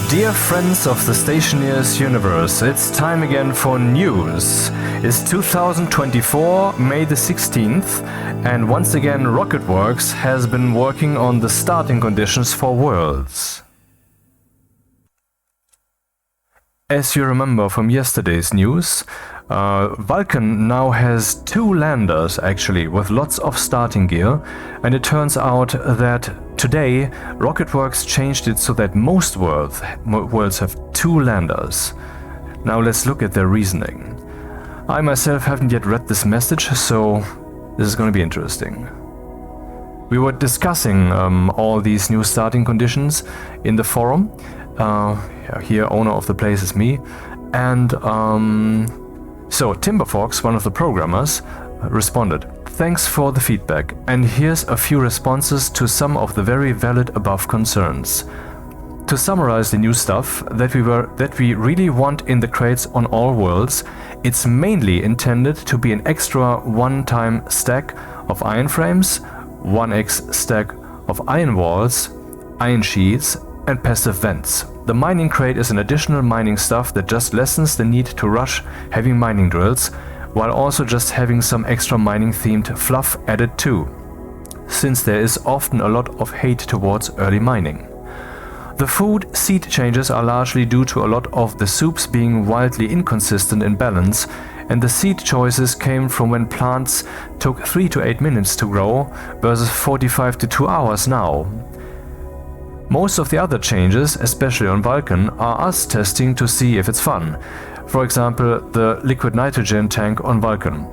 Dear friends of the Stationeers universe, it's time again for news. It's 2024, May the 16th, and once again Rocketworks has been working on the starting conditions for Worlds. As you remember from yesterday's news, Vulcan now has 2 landers actually, with lots of starting gear, and it turns out that today Rocketworks changed it so that most worlds have 2 landers. Now let's look at their reasoning. I myself haven't yet read this message, so this is going to be interesting. We were discussing all these new starting conditions in the forum. Here, owner of the place is me, and so Timberfox, one of the programmers, responded, "Thanks for the feedback, and here's a few responses to some of the very valid above concerns. To summarize the new stuff that we really want in the crates on all worlds, it's mainly intended to be an extra one-time stack of iron frames, 1x stack of iron walls, iron sheets, and passive vents. The mining crate is an additional mining stuff that just lessens the need to rush heavy mining drills, while also just having some extra mining themed fluff added too, since there is often a lot of hate towards early mining. The food seed changes are largely due to a lot of the soups being wildly inconsistent in balance, and the seed choices came from when plants took 3 to 8 minutes to grow versus 45 to 2 hours now. Most of the other changes, especially on Vulcan, are us testing to see if it's fun. For example, the liquid nitrogen tank on Vulcan.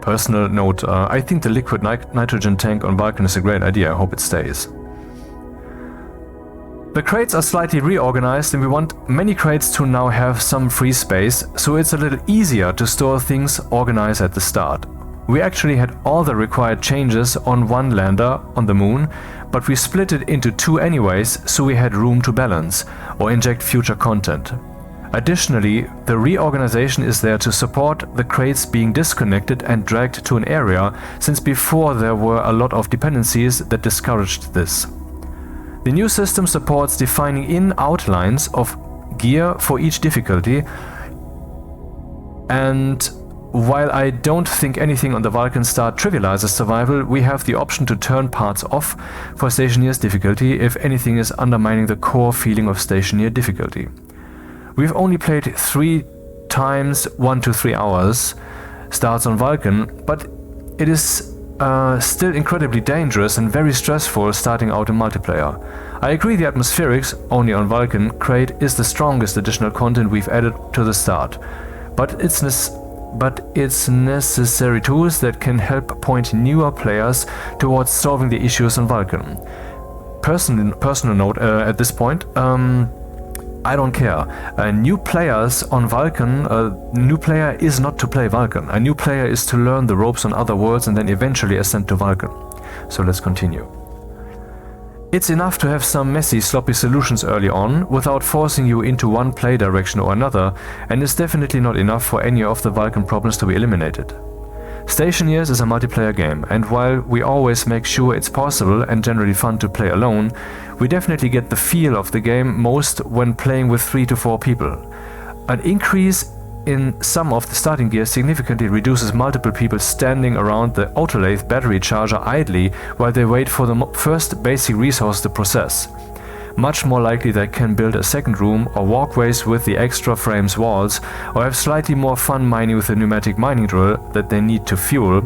Personal note, I think the liquid nitrogen tank on Vulcan is a great idea, I hope it stays. The crates are slightly reorganized, and we want many crates to now have some free space, so it's a little easier to store things organized at the start. We actually had all the required changes on one lander on the moon, but we split it into 2 anyways, so we had room to balance or inject future content. Additionally, the reorganization is there to support the crates being disconnected and dragged to an area, since before there were a lot of dependencies that discouraged this. The new system supports defining in outlines of gear for each difficulty, and while I don't think anything on the Vulcan start trivializes survival, we have the option to turn parts off for Stationeers difficulty if anything is undermining the core feeling of Stationeer difficulty. We've only played 3 times 1 to 3 hours starts on Vulcan, but it is still incredibly dangerous and very stressful starting out in multiplayer. I agree the atmospherics, only on Vulcan, crate is the strongest additional content we've added to the start, but it's necessary tools that can help point newer players towards solving the issues on Vulcan. Personal note at this point, I don't care. New players on Vulcan, a new player is not to play Vulcan. A new player is to learn the ropes on other worlds and then eventually ascend to Vulcan. So let's continue. It's enough to have some messy, sloppy solutions early on, without forcing you into one play direction or another, and it's definitely not enough for any of the Vulcan problems to be eliminated. Stationeers is a multiplayer game, and while we always make sure it's possible and generally fun to play alone, we definitely get the feel of the game most when playing with 3 to 4 people. An increase in some of the starting gear significantly reduces multiple people standing around the autolathe battery charger idly while they wait for the first basic resource to process. Much more likely they can build a second room or walkways with the extra frames walls, or have slightly more fun mining with the pneumatic mining drill that they need to fuel.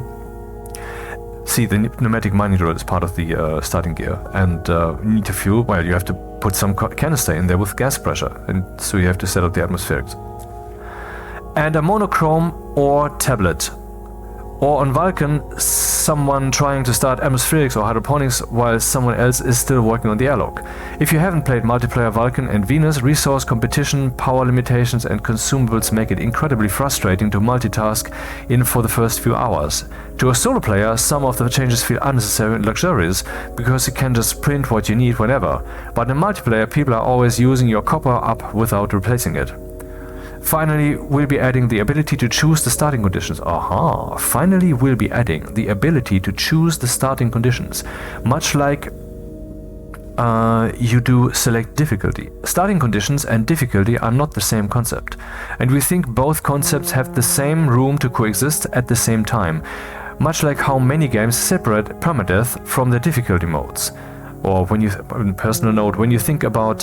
See, the pneumatic mining drill is part of the starting gear, and you need to fuel, well, you have to put some canister in there with gas pressure, and so you have to set up the atmospherics. And a monochrome or tablet. Or on Vulcan, someone trying to start atmospherics or hydroponics while someone else is still working on the airlock. If you haven't played multiplayer Vulcan and Venus, resource competition, power limitations and consumables make it incredibly frustrating to multitask in for the first few hours. To a solo player, some of the changes feel unnecessary and luxurious, because you can just print what you need whenever. But in multiplayer, people are always using your copper up without replacing it. Finally, we'll be adding the ability to choose the starting conditions. Finally, we'll be adding the ability to choose the starting conditions. Much like you do select difficulty. Starting conditions and difficulty are not the same concept, and we think both concepts have the same room to coexist at the same time, much like how many games separate permadeath from the difficulty modes. Or when you, on personal note, when you think about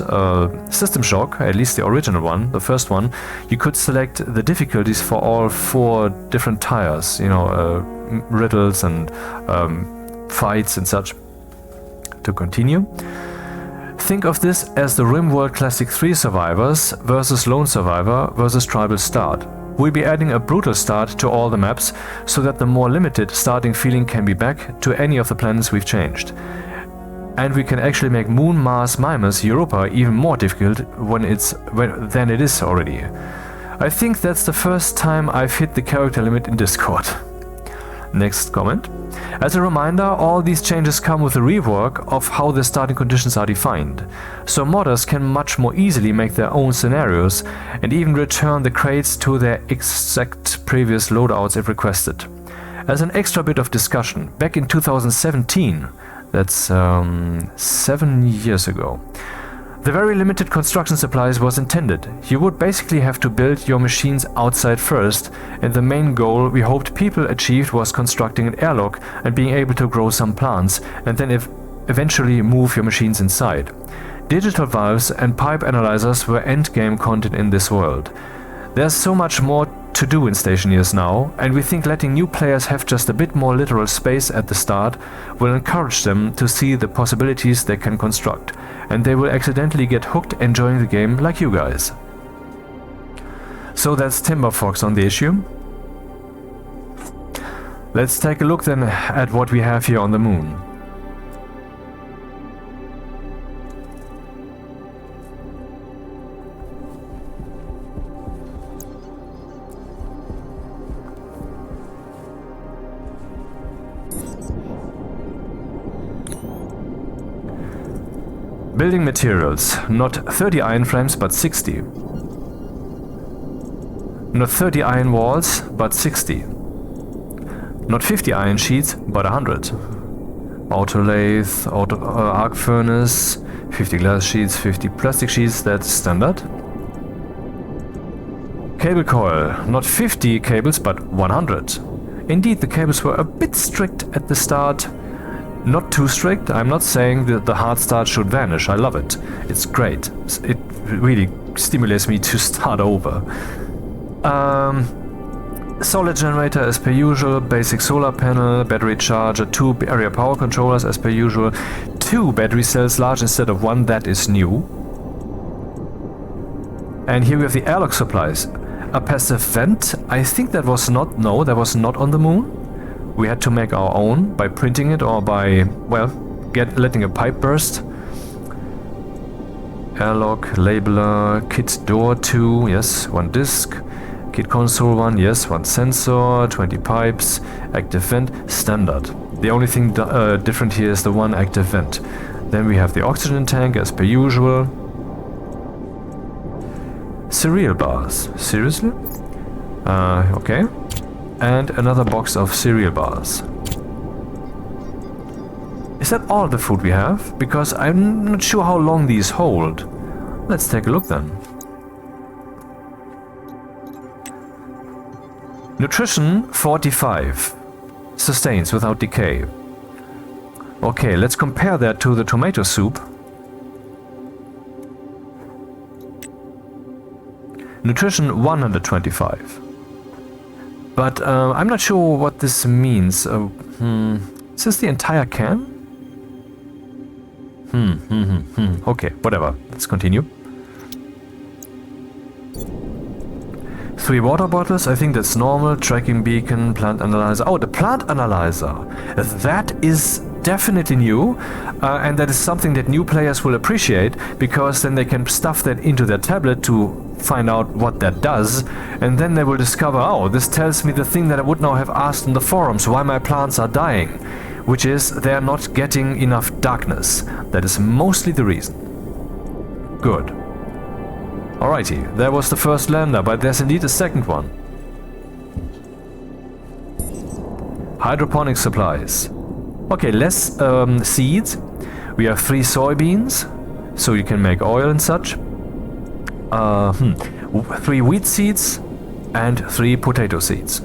System Shock, at least the original one, the first one, you could select the difficulties for all 4 different tiers, you know, riddles and fights and such. To continue, think of this as the RimWorld Classic 3 survivors versus Lone Survivor versus Tribal Start. We'll be adding a brutal start to all the maps so that the more limited starting feeling can be back to any of the planets we've changed. And we can actually make Moon, Mars, Mimas, Europa even more difficult than it is already. I think that's the first time I've hit the character limit in Discord. Next comment. As a reminder, all these changes come with a rework of how the starting conditions are defined, so modders can much more easily make their own scenarios and even return the crates to their exact previous loadouts if requested. As an extra bit of discussion, back in 2017, that's 7 years ago, the very limited construction supplies was intended. You would basically have to build your machines outside first, and the main goal we hoped people achieved was constructing an airlock and being able to grow some plants, and then eventually move your machines inside. Digital valves and pipe analyzers were endgame content in this world. There's so much more to do in Stationeers now, and we think letting new players have just a bit more literal space at the start will encourage them to see the possibilities they can construct, and they will accidentally get hooked enjoying the game like you guys. So that's Timberfox on the issue. Let's take a look then at what we have here on the moon. Building materials, not 30 iron frames but 60. Not 30 iron walls but 60. Not 50 iron sheets but 100. Auto lathe, arc furnace, 50 glass sheets, 50 plastic sheets, that's standard. Cable coil, not 50 cables but 100. Indeed, the cables were a bit strict at the start. Not too strict. I'm not saying that the hard start should vanish. I love it. It's great. It really stimulates me to start over. Solid generator as per usual, basic solar panel, battery charger, 2 area power controllers as per usual, 2 battery cells large instead of 1, that is new. And here we have the airlock supplies. A passive vent, I think that was not on the moon. We had to make our own by printing it or by, well, letting a pipe burst. Airlock, labeler, kit door 2, yes, 1 disc. Kit console 1, yes, 1 sensor, 20 pipes, active vent, standard. The only thing different here is the 1 active vent. Then we have the oxygen tank as per usual. Cereal bars, seriously? Okay. And another box of cereal bars. Is that all the food we have? Because I'm not sure how long these hold. Let's take a look then. Nutrition 45. Sustains without decay. Okay, let's compare that to the tomato soup. Nutrition 125. But I'm not sure what this means. Is this the entire can? Okay, whatever. Let's continue. 3 water bottles, I think that's normal. Tracking beacon, plant analyzer. Oh, the plant analyzer. That is definitely new. And that is something that new players will appreciate, because then they can stuff that into their tablet to find out what that does, and then they will discover, oh, this tells me the thing that I would now have asked in the forums, why my plants are dying, which is they're not getting enough darkness. That is mostly the reason. Good. Alrighty, there was the first lander, but there's indeed a second one. Hydroponic supplies. Okay, less seeds. We have 3 soybeans, so you can make oil and such. 3 wheat seeds and 3 potato seeds.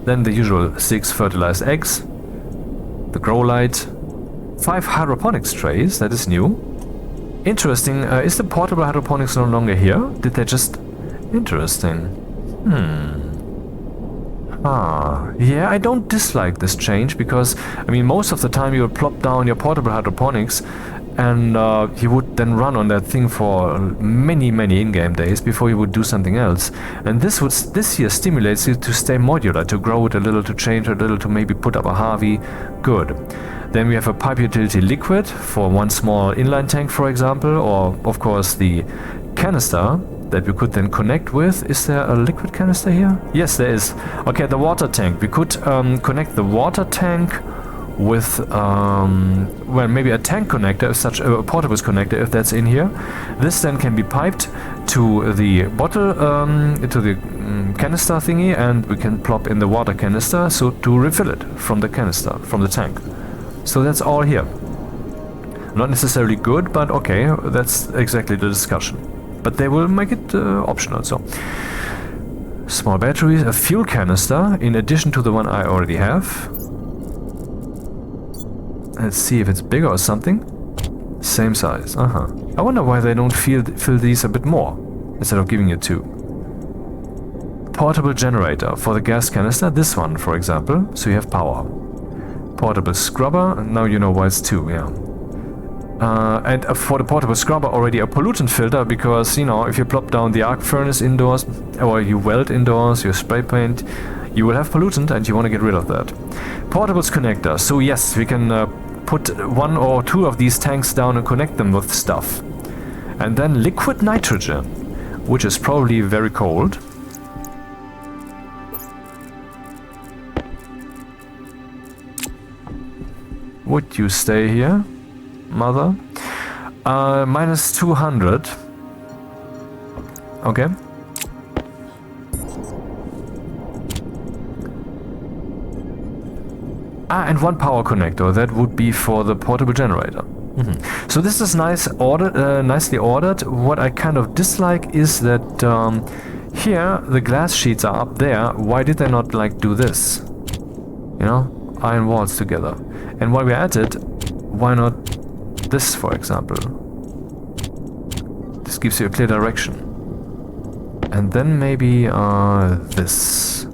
Then the usual 6 fertilized eggs, the grow light, 5 hydroponics trays, that is new. Interesting, is the portable hydroponics no longer here? Did they just... Interesting. Yeah, I don't dislike this change because, I mean, most of the time you would plop down your portable hydroponics and you would then run on that thing for many in-game days before you would do something else. And this here stimulates you to stay modular, to grow it a little, to change it a little, to maybe put up a Harvey. Good. Then we have a pipe utility liquid for one small inline tank, for example, or of course the canister that we could then connect with. Is there a liquid canister here? Yes, there is. Okay, the water tank. We could connect the water tank with, well, maybe a tank connector, if such a portable connector, if that's in here. This then can be piped to the bottle, to the canister thingy, and we can plop in the water canister so to refill it from the canister, from the tank. So that's all here. Not necessarily good, but okay, that's exactly the discussion. But they will make it optional, so. Small batteries, a fuel canister, in addition to the one I already have. Let's see if it's bigger or something. Same size, I wonder why they don't fill these a bit more, instead of giving you 2. Portable generator for the gas canister, this one, for example, so you have power. Portable scrubber, now you know why it's 2, yeah. And for the portable scrubber already a pollutant filter, because, you know, if you plop down the arc furnace indoors, or you weld indoors, you spray paint, you will have pollutant and you want to get rid of that. Portables connector, so yes, we can put 1 or 2 of these tanks down and connect them with stuff. And then liquid nitrogen, which is probably very cold. Would you stay here, mother? Minus 200. Okay. And 1 power connector. That would be for the portable generator. So this is nicely ordered. What I kind of dislike is that here the glass sheets are up there. Why did they not like do this? You know, iron walls together. And while we're at it, why not this, for example? This gives you a clear direction. And then maybe this.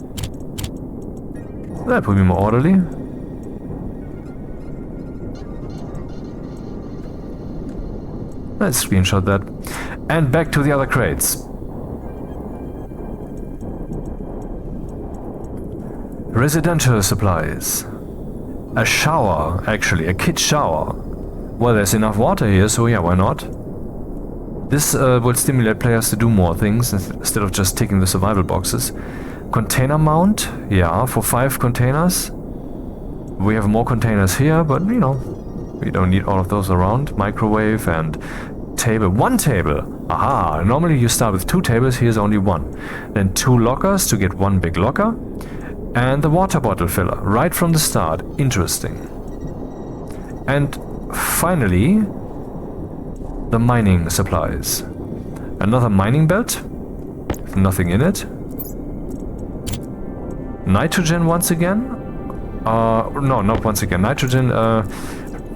That would be more orderly. Let's screenshot that. And back to the other crates. Residential supplies. A shower, actually, a kid shower. Well, there's enough water here, so yeah, why not? This will stimulate players to do more things instead of just ticking the survival boxes. Container mount, yeah, for 5 containers. We have more containers here, but you know, we don't need all of those around. Microwave and table. 1 table! Aha! Normally you start with 2 tables, here's only 1. Then 2 lockers to get 1 big locker. And the water bottle filler, right from the start. Interesting. And finally, the mining supplies. Another mining belt, with nothing in it. Nitrogen once again. No, not once again. Nitrogen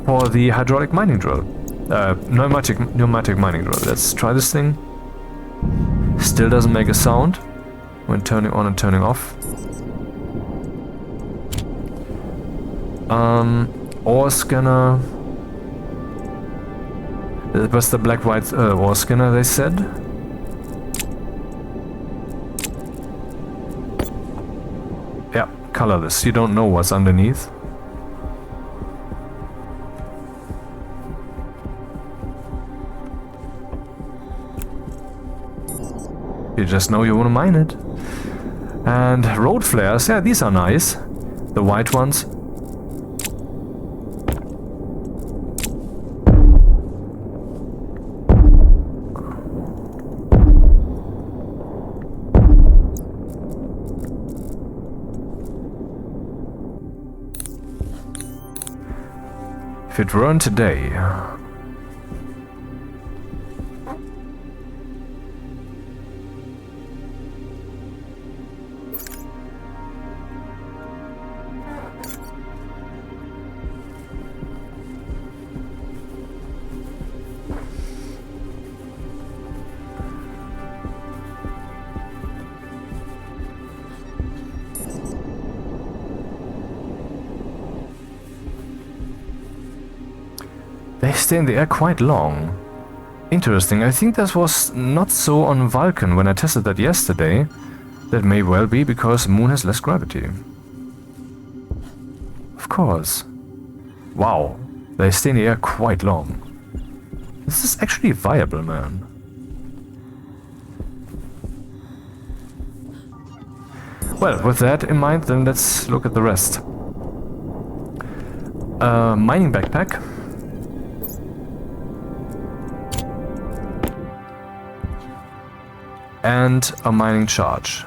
for the hydraulic mining drill. Pneumatic mining drill. Let's try this thing. Still doesn't make a sound when turning on and turning off. Ore scanner. It was the black-white ore scanner, they said. Yeah, colorless. You don't know what's underneath. You just know you want to mine it. And road flares, yeah, these are nice. The white ones. If it weren't today... They stay in the air quite long. Interesting, I think that was not so on Vulcan when I tested that yesterday. That may well be because Moon has less gravity. Of course. Wow, they stay in the air quite long. This is actually viable, man. Well, with that in mind, then let's look at the rest. Mining backpack. And a mining charge.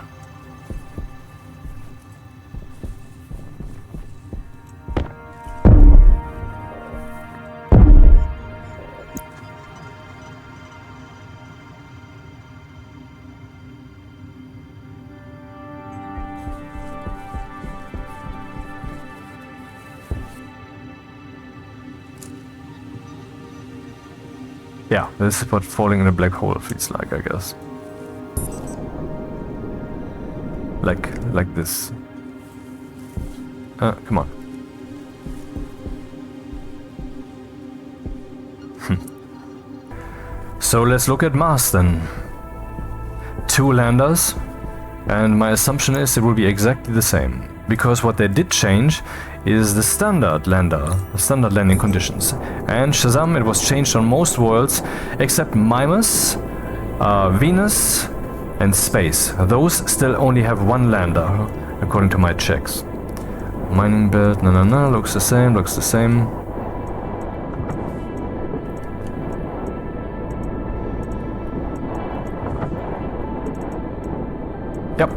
Yeah, this is what falling in a black hole feels like, I guess. Like this. Come on. So let's look at Mars then. 2 landers, and my assumption is it will be exactly the same. Because what they did change is the standard lander, the standard landing conditions. And Shazam, it was changed on most worlds except Mimas, Venus, and Space. Those still only have 1 lander, according to my checks. Mining belt, no, looks the same, looks the same. Yep.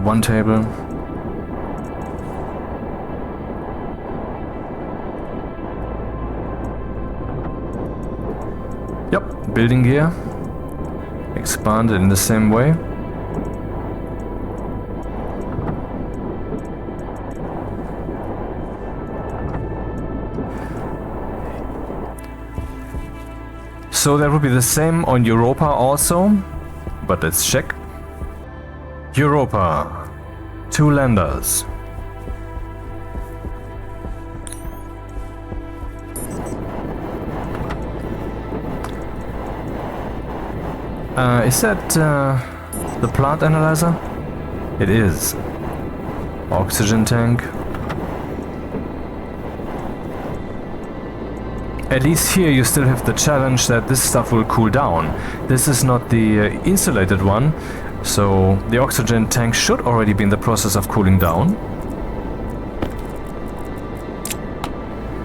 1 table. Yep, building gear. Expanded in the same way. So that would be the same on Europa also, but let's check. Europa, 2 landers. Is that the plant analyzer? It is. Oxygen tank. At least here you still have the challenge that this stuff will cool down. This is not the insulated one, so the oxygen tank should already be in the process of cooling down.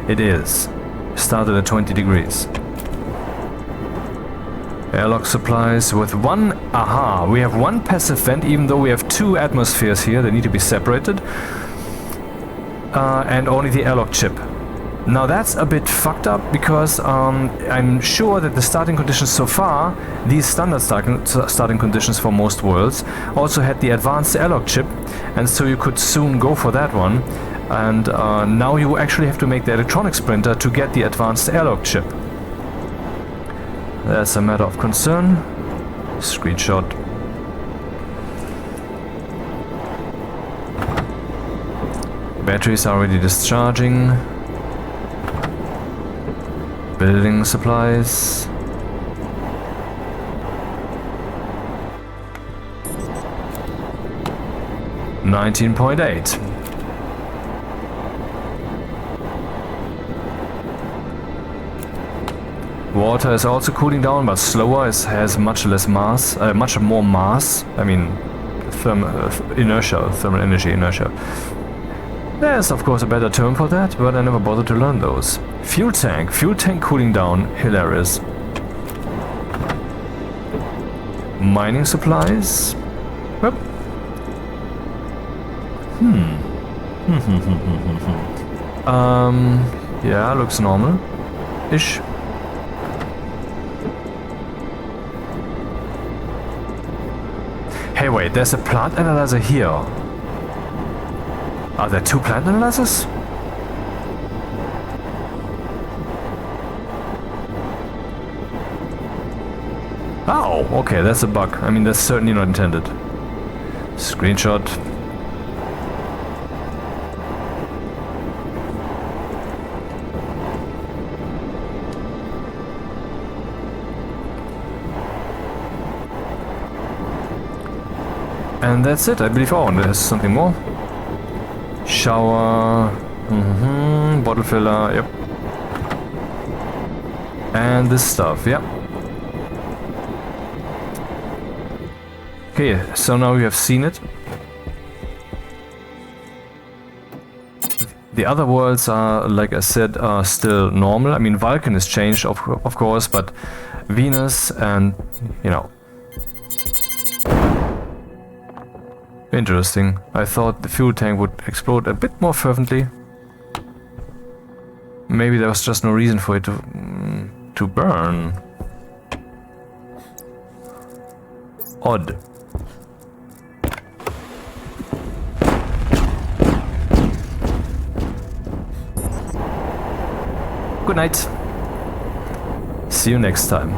It is. Started at 20 degrees. Airlock supplies with 1... Aha! We have 1 passive vent, even though we have 2 atmospheres here. They need to be separated. And only the airlock chip. Now that's a bit fucked up, because I'm sure that the starting conditions so far, these standard starting conditions for most worlds, also had the advanced airlock chip, and so you could soon go for that one. And now you actually have to make the electronics printer to get the advanced airlock chip. That's a matter of concern. Screenshot. Batteries are already discharging. Building supplies. $19.8. Water is also cooling down, but slower. It has much less mass, much more mass. I mean, thermal energy inertia. There's of course a better term for that, but I never bothered to learn those. Fuel tank cooling down, hilarious. Mining supplies. Well. Yeah, looks normal-ish. Hey, wait, there's a plant analyzer here. Are there two plant analyzers? Oh, okay, that's a bug. I mean, that's certainly not intended. Screenshot. And that's it, I believe. Oh, and there's something more. Shower. Bottle filler, yep. And this stuff, yep. Okay, so now we have seen it. The other worlds are, like I said, are still normal. I mean, Vulcan is changed, of course, but Venus and, you know. Interesting. I thought the fuel tank would explode a bit more fervently. Maybe there was just no reason for it to burn. Odd. Good night. See you next time.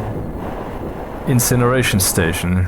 Incineration station.